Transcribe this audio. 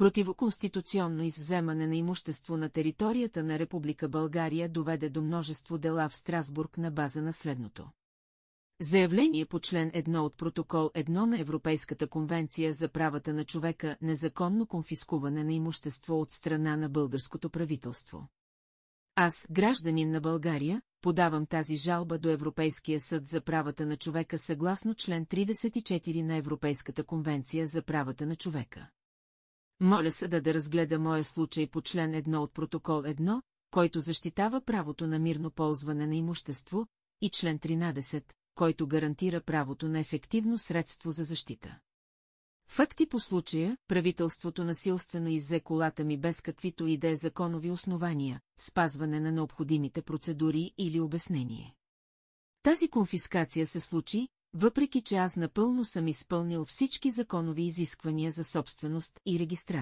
Противоконституционно извземане на имущество на територията на Република България доведе до множество дела в Страсбург на база на следното. Заявление по член 1 от протокол 1 на Европейската конвенция за правата на човека, незаконно конфискуване на имущество от страна на българското правителство. Аз, гражданин на България, подавам тази жалба до Европейския съд за правата на човека съгласно член 34 на Европейската конвенция за правата на човека. Моля съда да разгледа моя случай по член 1 от протокол 1, който защитава правото на мирно ползване на имущество, и член 13, който гарантира правото на ефективно средство за защита. Факти по случая, правителството насилствено иззе колата ми без каквито и да е законови основания, спазване на необходимите процедури или обяснение. Тази конфискация се случи, въпреки че аз напълно съм изпълнил всички законови изисквания за собственост и регистрация.